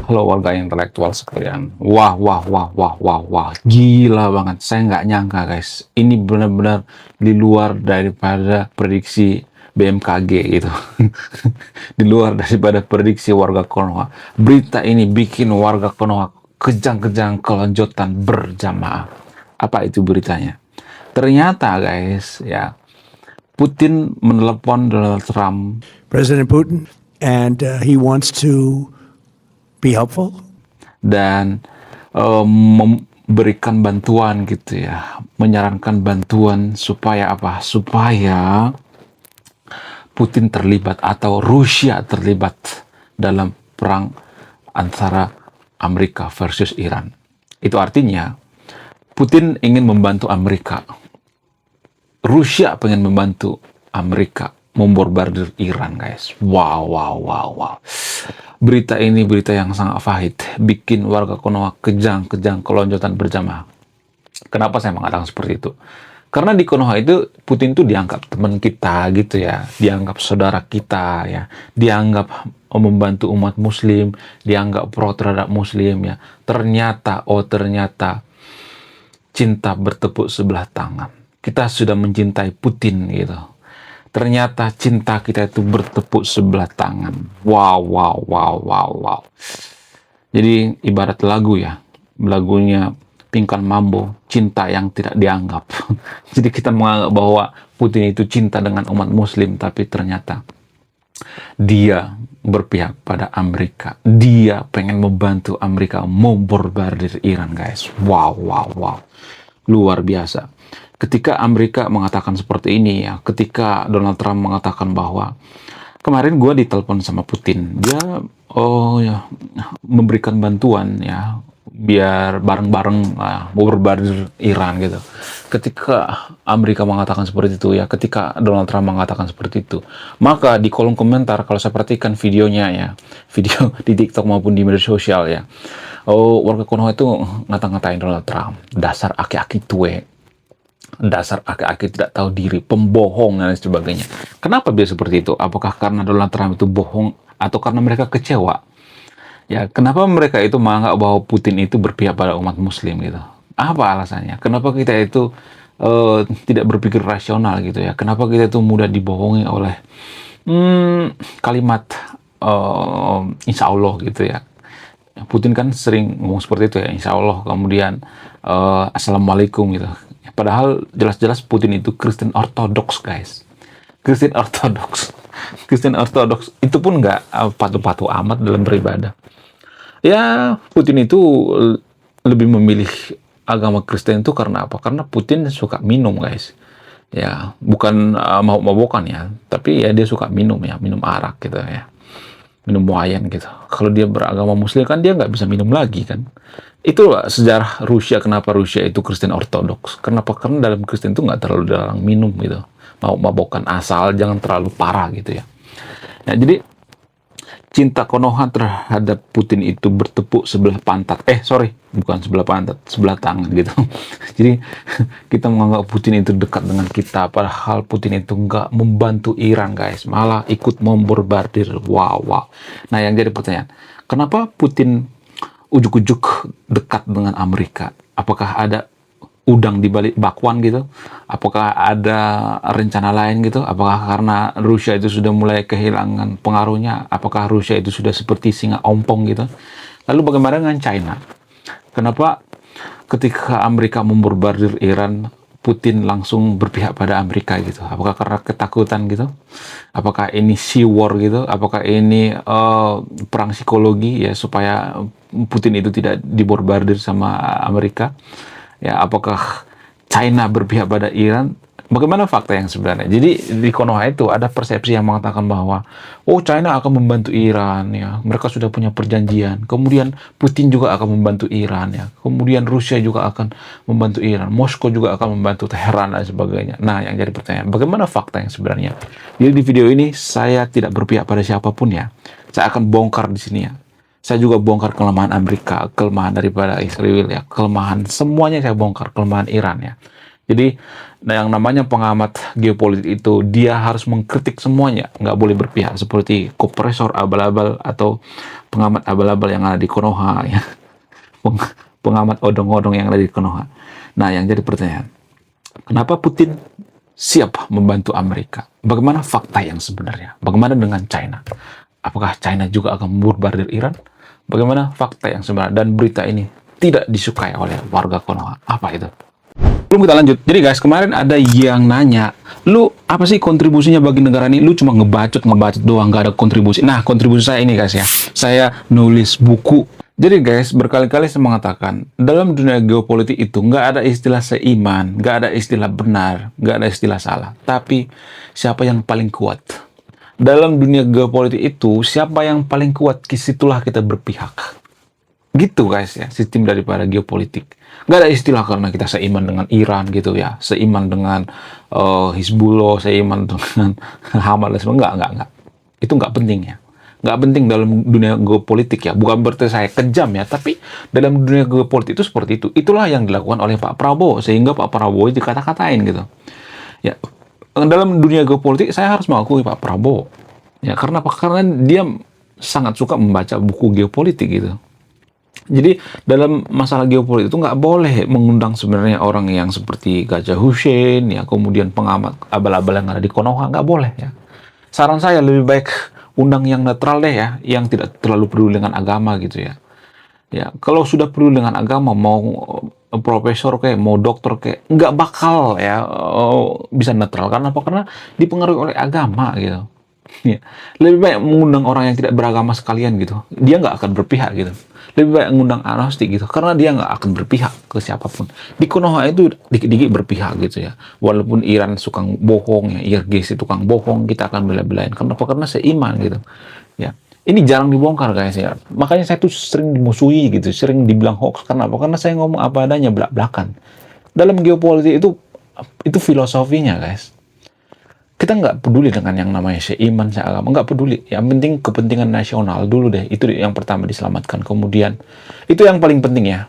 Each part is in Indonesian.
Halo warga intelektual sekalian. Wah, wah, wah, wah, wah, wah. Gila banget. Saya nggak nyangka guys. Ini benar-benar di luar daripada prediksi BMKG gitu. Di luar daripada prediksi warga Konoha. Berita ini bikin warga Konoha kejang-kejang kelonjotan berjamaah. Apa itu beritanya? Ternyata guys, ya, Putin menelepon Donald Trump President Putin, and he wants to be helpful. dan memberikan bantuan gitu ya, menyarankan bantuan supaya apa? Supaya Putin terlibat atau Rusia terlibat dalam perang antara Amerika versus Iran. Itu artinya Putin ingin membantu Amerika, Rusia pengen membantu Amerika membombardir Iran, guys. Wow, wow, wow, wow. Berita ini berita yang sangat pahit, bikin warga Konoha kejang-kejang kelonjotan berjamaah. Kenapa saya mengatakan seperti itu? Karena di Konoha itu Putin tuh dianggap teman kita gitu ya, dianggap saudara kita ya, dianggap membantu umat Muslim, dianggap pro terhadap Muslim ya. Ternyata cinta bertepuk sebelah tangan. Kita sudah mencintai Putin gitu. Ternyata cinta kita itu bertepuk sebelah tangan. Wow, wow, wow, wow, wow. Jadi ibarat lagu ya, lagunya Pinkan Mambo, cinta yang tidak dianggap. Jadi kita menganggap bahwa Putin itu cinta dengan umat Muslim, tapi ternyata dia berpihak pada Amerika. Dia pengen membantu Amerika membombardir Iran, guys. Wow, wow, wow. Luar biasa. Ketika Amerika mengatakan seperti ini ya, ketika Donald Trump mengatakan bahwa kemarin gue ditelepon sama Putin, dia memberikan bantuan ya, biar bareng-bareng bombardir Iran gitu. Ketika Amerika mengatakan seperti itu ya, ketika Donald Trump mengatakan seperti itu, maka di kolom komentar kalau saya perhatikan videonya ya, video di TikTok maupun di media sosial ya, warga Konoha itu ngata-ngatain Donald Trump, dasar aki-aki tue, dasar aki-aki tidak tahu diri, pembohong dan sebagainya. Kenapa dia seperti itu? Apakah karena Donald Trump itu bohong atau karena mereka kecewa? Ya, kenapa mereka itu menganggap bahwa Putin itu berpihak pada umat Muslim gitu? Apa alasannya? Kenapa kita itu tidak berpikir rasional gitu ya? Kenapa kita itu mudah dibohongi oleh kalimat insya Allah gitu ya? Putin kan sering ngomong seperti itu ya, insya Allah, kemudian assalamualaikum gitu. Padahal jelas-jelas Putin itu Kristen Ortodoks, guys. Kristen Ortodoks. Kristen Ortodoks itu pun nggak patuh-patuh amat dalam beribadah. Ya, Putin itu lebih memilih agama Kristen itu karena apa? Karena Putin suka minum, guys. Ya, bukan mabok-mabokan ya, tapi ya dia suka minum ya, minum arak gitu ya. Minum wine gitu. Kalau dia beragama Muslim kan dia nggak bisa minum lagi kan. Itulah sejarah Rusia, kenapa Rusia itu Kristen Ortodoks. Kenapa? Karena dalam Kristen itu nggak terlalu dilarang minum gitu. Mau mabokan asal jangan terlalu parah gitu ya. Nah, jadi cinta Konoha terhadap Putin itu bertepuk sebelah pantat. Bukan sebelah pantat, sebelah tangan gitu. Jadi kita menganggap Putin itu dekat dengan kita, padahal Putin itu nggak membantu Iran, guys. Malah ikut membombardir. Wow, wow. Nah, yang jadi pertanyaan, kenapa Putin ujuk-ujuk dekat dengan Amerika? Apakah ada udang di balik bakwan gitu? Apakah ada rencana lain gitu? Apakah karena Rusia itu sudah mulai kehilangan pengaruhnya? Apakah Rusia itu sudah seperti singa ompong gitu? Lalu bagaimana dengan China? Kenapa ketika Amerika membombardir Iran, Putin langsung berpihak pada Amerika gitu? Apakah karena ketakutan gitu? Apakah ini sea war gitu? Apakah ini perang psikologi ya supaya Putin itu tidak dibombardir sama Amerika? Ya, apakah China berpihak pada Iran? Bagaimana fakta yang sebenarnya? Jadi di Konoha itu ada persepsi yang mengatakan bahwa China akan membantu Iran ya. Mereka sudah punya perjanjian. Kemudian Putin juga akan membantu Iran ya. Kemudian Rusia juga akan membantu Iran. Moskow juga akan membantu Teheran dan sebagainya. Nah, yang jadi pertanyaan, bagaimana fakta yang sebenarnya? Jadi di video ini saya tidak berpihak pada siapapun ya. Saya akan bongkar di sini ya. Saya juga bongkar kelemahan Amerika, kelemahan daripada Israel ya, kelemahan semuanya saya bongkar, kelemahan Iran ya. Jadi yang namanya pengamat geopolitik itu dia harus mengkritik semuanya, nggak boleh berpihak seperti kompresor abal-abal atau pengamat abal-abal yang ada di Konoha ya. Pengamat odong-odong yang ada di Konoha. Nah, yang jadi pertanyaan, kenapa Putin siap membantu Amerika? Bagaimana fakta yang sebenarnya? Bagaimana dengan China? Apakah China juga akan membombardir Iran? Bagaimana fakta yang sebenarnya? Dan berita ini tidak disukai oleh warga Konoha. Apa itu? Belum kita lanjut. Jadi guys, kemarin ada yang nanya, lu apa sih kontribusinya bagi negara ini? Lu cuma ngebacot doang, gak ada kontribusi. Nah, kontribusi saya ini guys ya, saya nulis buku. Jadi guys, berkali-kali saya mengatakan, dalam dunia geopolitik itu nggak ada istilah seiman, nggak ada istilah benar, nggak ada istilah salah. Tapi, siapa yang paling kuat? Dalam dunia geopolitik itu, siapa yang paling kuat, disitulah kita berpihak. Gitu guys ya, sistem daripada geopolitik. Nggak ada istilah karena kita seiman dengan Iran gitu ya, seiman dengan Hizbullah, seiman dengan Hamas, enggak. Itu nggak penting ya. Nggak penting dalam dunia geopolitik ya. Bukan berarti saya kejam ya, tapi dalam dunia geopolitik itu seperti itu. Itulah yang dilakukan oleh Pak Prabowo, sehingga Pak Prabowo dikata-katain gitu. Ya, dalam dunia geopolitik saya harus mengakui Pak Prabowo. Ya, karena apa? Karena dia sangat suka membaca buku geopolitik gitu. Jadi dalam masalah geopolitik itu nggak boleh mengundang sebenarnya orang yang seperti Gajah Hussein, ya kemudian pengamat abal-abal yang ada di Konoha, nggak boleh ya. Saran saya lebih baik undang yang netral deh ya, yang tidak terlalu peduli dengan agama gitu ya. Ya, kalau sudah peduli dengan agama, mau profesor kayak, mau dokter kayak, nggak bakal ya bisa netral. Karena apa? Karena dipengaruhi oleh agama gitu. Ya. Lebih baik mengundang orang yang tidak beragama sekalian gitu. Dia nggak akan berpihak gitu. Lebih baik mengundang agnostik gitu. Karena dia nggak akan berpihak ke siapapun. Di Konoha itu dikit-dikit berpihak gitu ya. Walaupun Iran suka bohong, ya IRGC tukang bohong, kita akan bela-belain. Kenapa? Karena seiman gitu. Ya. Ini jarang dibongkar guys ya. Makanya saya tuh sering dimusuhi gitu. Sering dibilang hoax. Kenapa? Karena saya ngomong apa adanya, belak-belakan. Dalam geopolitik itu filosofinya guys. Kita nggak peduli dengan yang namanya seiman, seagama, nggak peduli. Yang penting kepentingan nasional dulu deh. Itu yang pertama diselamatkan. Kemudian, itu yang paling penting ya.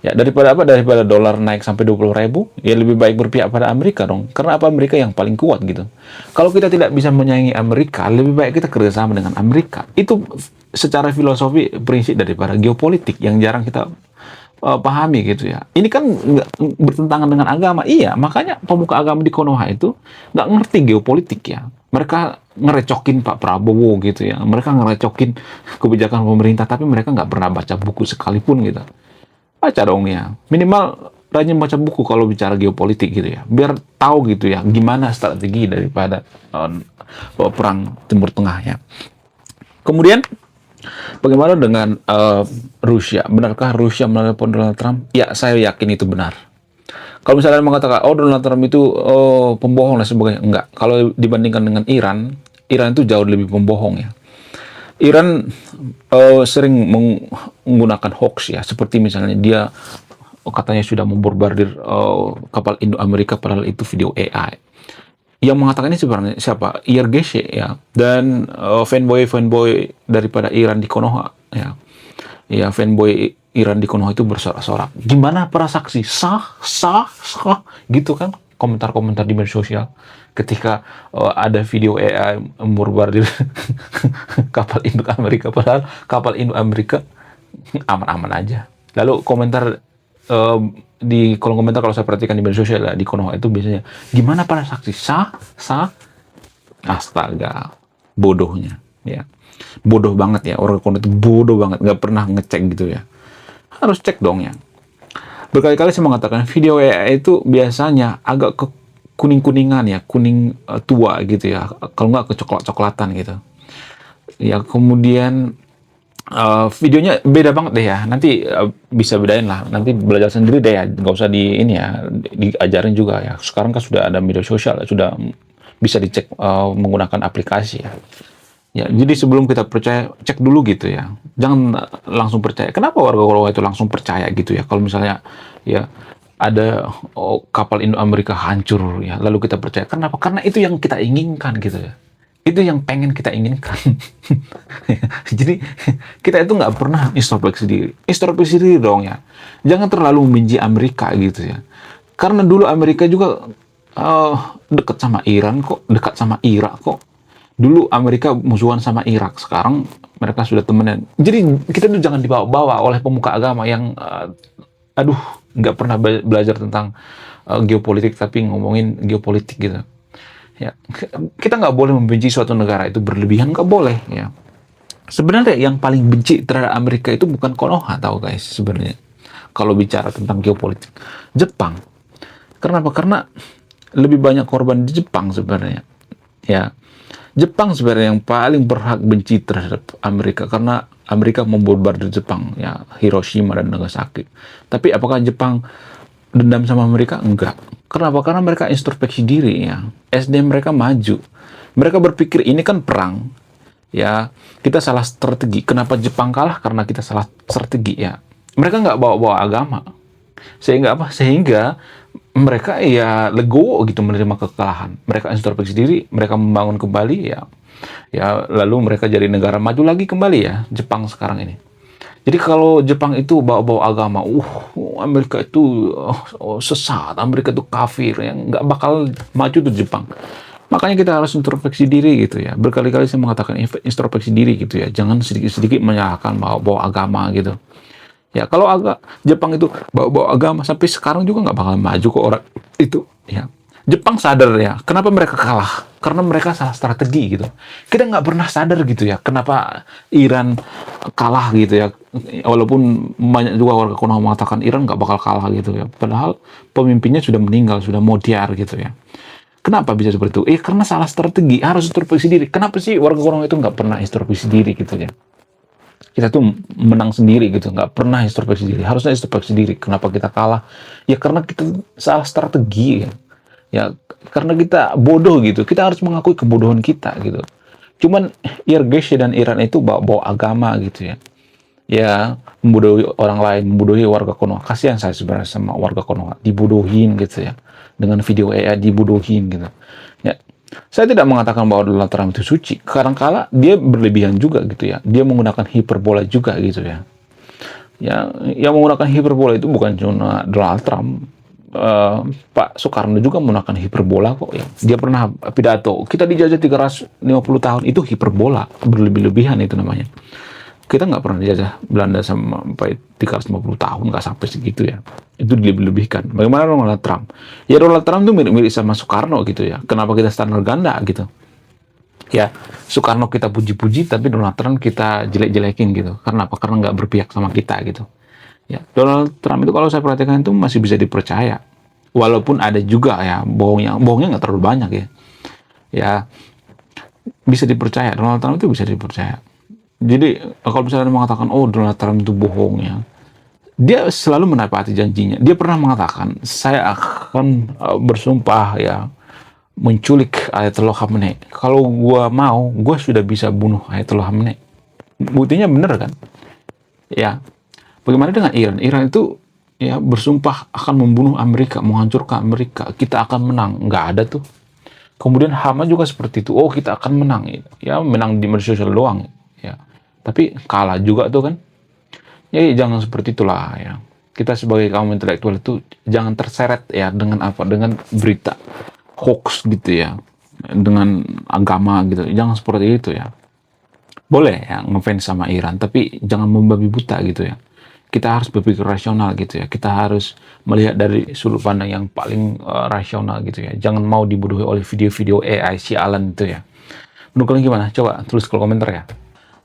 Ya, daripada apa? Daripada dolar naik sampai 20.000, ya lebih baik berpihak pada Amerika dong. Karena apa? Amerika yang paling kuat gitu. Kalau kita tidak bisa menyaingi Amerika, lebih baik kita kerjasama dengan Amerika. Itu secara filosofi prinsip daripada geopolitik yang jarang kita pahami gitu ya. Ini kan nggak bertentangan dengan agama. Iya, makanya pemuka agama di Konoha itu nggak ngerti geopolitik ya. Mereka ngerecokin Pak Prabowo gitu ya. Mereka ngerecokin kebijakan pemerintah, tapi mereka nggak pernah baca buku sekalipun gitu. Baca dong ya. Minimal rajin baca buku kalau bicara geopolitik gitu ya. Biar tahu gitu ya gimana strategi daripada perang Timur Tengah ya. Kemudian bagaimana dengan Rusia? Benarkah Rusia menelpon Donald Trump? Ya, saya yakin itu benar. Kalau misalnya mengatakan, oh Donald Trump itu pembohong dan sebagainya. Enggak. Kalau dibandingkan dengan Iran, Iran itu jauh lebih pembohong ya. Iran sering menggunakan hoax ya. Seperti misalnya dia katanya sudah membombardir kapal Indo-Amerika, padahal itu video AI. Yang mengatakan ini sebenarnya siapa? IRGC ya, dan fanboy daripada Iran di Konoha ya. Ya, fanboy Iran di Konoha itu bersorak-sorak. Gimana para saksi? Sah gitu kan komentar-komentar di media sosial ketika ada video AI membombardir kapal Indo-Amerika, padahal kapal Indo-Amerika aman-aman aja. Lalu komentar di kolom komentar kalau saya perhatikan di media sosial di Konoha itu biasanya, gimana para saksi? Sah? Astaga, bodohnya ya. Bodoh banget ya, orang Konoha itu bodoh banget, nggak pernah ngecek gitu ya. Harus cek dong ya. Berkali-kali saya mengatakan video AI itu biasanya agak ke kuning-kuningan ya, kuning tua gitu ya, kalau nggak ke coklat-coklatan gitu ya. Kemudian videonya beda banget deh ya. Nanti bisa bedain lah. Nanti belajar sendiri deh ya. Nggak usah di ini ya, diajarin juga ya. Sekarang kan sudah ada media sosial, sudah bisa dicek menggunakan aplikasi ya. Ya, jadi sebelum kita percaya, cek dulu gitu ya. Jangan langsung percaya. Kenapa warga Korea itu langsung percaya gitu ya? Kalau misalnya ya ada kapal Indo-Amerika hancur ya, lalu kita percaya. Kenapa? Karena itu yang kita inginkan gitu ya. Itu yang pengen kita inginkan. Jadi kita itu nggak pernah introspeksi diri dong ya. Jangan terlalu membenci Amerika gitu ya. Karena dulu Amerika juga dekat sama Iran kok, dekat sama Irak kok. Dulu Amerika musuhan sama Irak, sekarang mereka sudah temenan. Jadi kita tuh jangan dibawa-bawa oleh pemuka agama yang aduh, nggak pernah belajar tentang geopolitik tapi ngomongin geopolitik gitu. Ya, kita nggak boleh membenci suatu negara itu berlebihan, nggak boleh ya. Sebenarnya yang paling benci terhadap Amerika itu bukan Konoha, tahu guys, sebenarnya. Kalau bicara tentang geopolitik, Jepang. Kenapa? Karena lebih banyak korban di Jepang sebenarnya. Ya, Jepang sebenarnya yang paling berhak benci terhadap Amerika karena Amerika membombardir Jepang, ya, Hiroshima dan Nagasaki. Tapi apakah Jepang dendam sama Amerika? Enggak. Kenapa? Karena mereka introspeksi diri ya. SDM mereka maju. Mereka berpikir ini kan perang. Ya, kita salah strategi. Kenapa Jepang kalah? Karena kita salah strategi ya. Mereka nggak bawa-bawa agama. Sehingga apa? Sehingga mereka ya legowo gitu menerima kekalahan. Mereka introspeksi diri, mereka membangun kembali ya. Ya, lalu mereka jadi negara maju lagi kembali ya, Jepang sekarang ini. Jadi kalau Jepang itu bawa-bawa agama, Amerika itu sesat, Amerika itu kafir, yang nggak bakal maju tuh Jepang. Makanya kita harus introspeksi diri gitu ya. Berkali-kali saya mengatakan introspeksi diri gitu ya. Jangan sedikit-sedikit menyalahkan bawa agama gitu. Ya kalau Jepang itu bawa agama sampai sekarang juga nggak bakal maju kok orang itu. Ya. Jepang sadar ya. Kenapa mereka kalah? Karena mereka salah strategi gitu. Kita nggak pernah sadar gitu ya. Kenapa Iran kalah gitu ya. Walaupun banyak juga warga Konoha mengatakan Iran nggak bakal kalah gitu ya. Padahal pemimpinnya sudah meninggal, sudah modiar gitu ya. Kenapa bisa seperti itu? Karena salah strategi, harus introspeksi diri. Kenapa sih warga Konoha itu nggak pernah introspeksi diri gitu ya? Kita tuh menang sendiri gitu, nggak pernah introspeksi diri. Harusnya introspeksi diri. Kenapa kita kalah? Ya karena kita salah strategi ya. Ya karena kita bodoh gitu. Kita harus mengakui kebodohan kita gitu. Cuman Irgesh dan Iran itu bawa agama gitu ya. Ya membodohi orang lain, membodohi warga Konoha. Kasihan saya sebenarnya sama warga Konoha, dibodohin gitu ya. Dengan video AI dibodohin gitu. Ya, saya tidak mengatakan bahwa Donald Trump itu suci. Kadang-kala dia berlebihan juga gitu ya. Dia menggunakan hiperbola juga gitu ya. Ya, yang menggunakan hiperbola itu bukan cuma Donald Trump. Pak Soekarno juga menggunakan hiperbola kok ya. Dia pernah pidato, kita dijajah 350 tahun, itu hiperbola, berlebih-lebihan itu namanya. Kita nggak pernah dijajah Belanda sampai 350 tahun, nggak sampai segitu ya. Itu dilebih-lebihkan. Bagaimana Donald Trump? Ya Donald Trump itu mirip-mirip sama Soekarno gitu ya. Kenapa kita standar ganda gitu? Ya, Soekarno kita puji-puji, tapi Donald Trump kita jelek-jelekin gitu. Karena apa? Karena nggak berpihak sama kita gitu. Ya, Donald Trump itu kalau saya perhatikan itu masih bisa dipercaya. Walaupun ada juga ya bohongnya nggak terlalu banyak ya. Ya, bisa dipercaya. Donald Trump itu bisa dipercaya. Jadi kalau misalnya mengatakan Donald Trump itu bohong ya, dia selalu menepati janjinya. Dia pernah mengatakan saya akan bersumpah ya menculik Ayatollah Khamenei. Kalau gua mau, gua sudah bisa bunuh Ayatollah Khamenei. Buktinya bener kan? Ya. Bagaimana dengan Iran? Iran itu ya bersumpah akan membunuh Amerika, menghancurkan Amerika. Kita akan menang. Nggak ada tuh. Kemudian Hamas juga seperti itu. Kita akan menang. Ya menang di media sosial doang. Ya. Tapi kalah juga tuh kan. Ya jangan seperti itulah ya. Kita sebagai kaum intelektual itu jangan terseret ya dengan apa? Dengan berita hoax gitu ya. Dengan agama gitu. Jangan seperti itu ya. Boleh ya ngefans sama Iran, tapi jangan membabi buta gitu ya. Kita harus berpikir rasional gitu ya. Kita harus melihat dari sudut pandang yang paling rasional gitu ya. Jangan mau dibodohi oleh video-video AI sialan itu ya. Menurut kalian gimana? Coba tulis di komentar ya.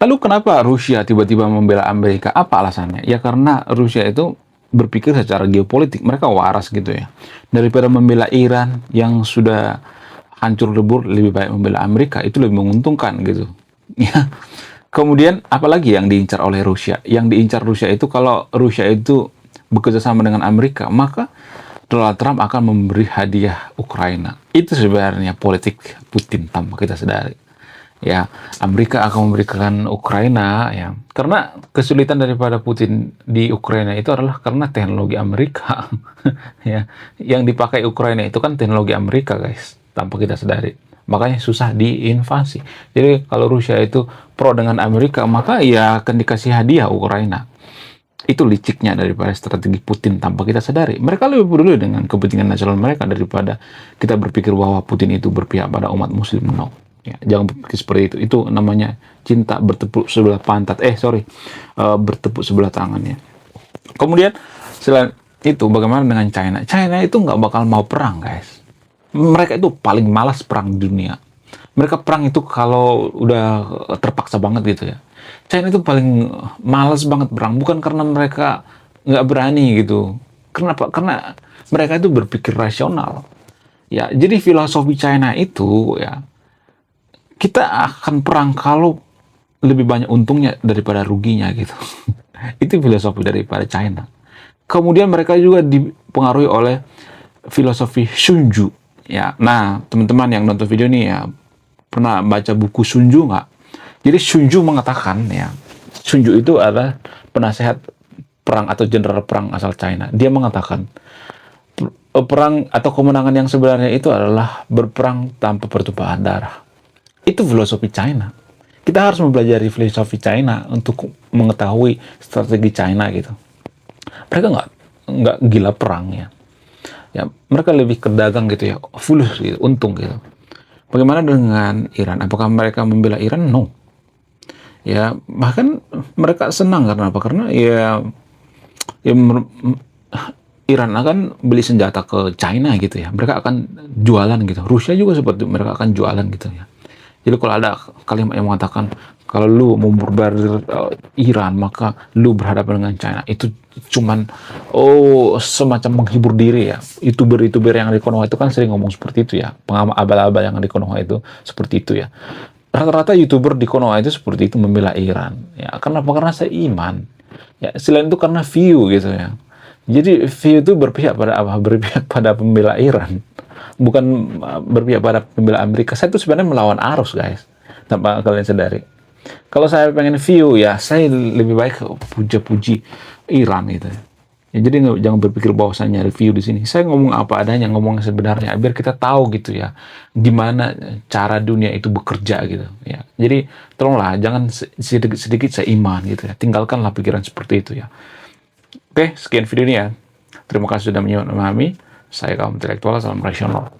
Lalu kenapa Rusia tiba-tiba membela Amerika? Apa alasannya? Ya karena Rusia itu berpikir secara geopolitik. Mereka waras gitu ya. Daripada membela Iran yang sudah hancur lebur, lebih baik membela Amerika. Itu lebih menguntungkan gitu. Ya. Kemudian apalagi yang diincar oleh Rusia? Yang diincar Rusia itu kalau Rusia itu bekerja sama dengan Amerika, maka Donald Trump akan memberi hadiah Ukraina. Itu sebenarnya politik Putin tanpa kita sadari. Ya, Amerika akan memberikan Ukraina ya. Karena kesulitan daripada Putin di Ukraina itu adalah karena teknologi Amerika. Ya, yang dipakai Ukraina itu kan teknologi Amerika, guys, tanpa kita sadari. Makanya susah diinvasi. Jadi kalau Rusia itu pro dengan Amerika, maka ya akan dikasih hadiah Ukraina. Itu liciknya daripada strategi Putin tanpa kita sadari. Mereka lebih peduli dengan kepentingan nasional mereka daripada kita berpikir bahwa Putin itu berpihak pada umat muslim. No. Ya, jangan berpikir seperti itu. Itu namanya cinta bertepuk sebelah pantat. Bertepuk sebelah tangannya. Kemudian selain itu, bagaimana dengan China? China itu nggak bakal mau perang, guys. Mereka itu paling malas perang di dunia. Mereka perang itu kalau udah terpaksa banget gitu ya. China itu paling malas banget perang, bukan karena mereka nggak berani gitu. Kenapa? Karena mereka itu berpikir rasional. Ya, jadi filosofi China itu ya, kita akan perang kalau lebih banyak untungnya daripada ruginya gitu. Itu filosofi daripada China. Kemudian mereka juga dipengaruhi oleh filosofi Sun Tzu. Ya, nah teman-teman yang nonton video ini ya pernah baca buku Sun Tzu nggak? Jadi Sun Tzu mengatakan ya, Sun Tzu itu adalah penasehat perang atau jenderal perang asal China. Dia mengatakan perang atau kemenangan yang sebenarnya itu adalah berperang tanpa pertumpahan darah. Itu filosofi China. Kita harus mempelajari filosofi China untuk mengetahui strategi China gitu. Mereka nggak gila perang ya. Ya, mereka lebih ke dagang gitu ya, fulus gitu, untung gitu. Bagaimana dengan Iran? Apakah mereka membela Iran? No. Ya, bahkan mereka senang karena apa? Karena Iran akan beli senjata ke China gitu ya. Mereka akan jualan gitu. Rusia juga seperti itu, mereka akan jualan gitu ya. Jadi kalau ada kalimat yang mengatakan kalau lu mau bombardir Iran, maka lu berhadapan dengan China, itu cuman semacam menghibur diri ya. YouTuber yang di Konoha itu kan sering ngomong seperti itu ya. Pengamat abal-abal yang di Konoha itu seperti itu ya. Rata-rata YouTuber di Konoha itu seperti itu membela Iran. Ya, kenapa? Karena saya iman. Ya, selain itu karena view gitu ya. Jadi view itu berpihak pada apa? Berpihak pada pembela Iran. Bukan berpihak pada pembela Amerika. Saya itu sebenarnya melawan arus, guys. Tanpa kalian sadari. Kalau saya pengen view, ya saya lebih baik puja-puji Iran gitu. Ya, jadi jangan berpikir bahwa saya nyari view di sini. Saya ngomong apa adanya, ngomong sebenarnya, biar kita tahu gitu ya, gimana cara dunia itu bekerja gitu. Ya, jadi tolonglah jangan sedikit saya iman gitu ya. Tinggalkanlah pikiran seperti itu ya. Oke, sekian video ini ya. Terima kasih sudah memahami. Saya kaum intelektual, salam rasional.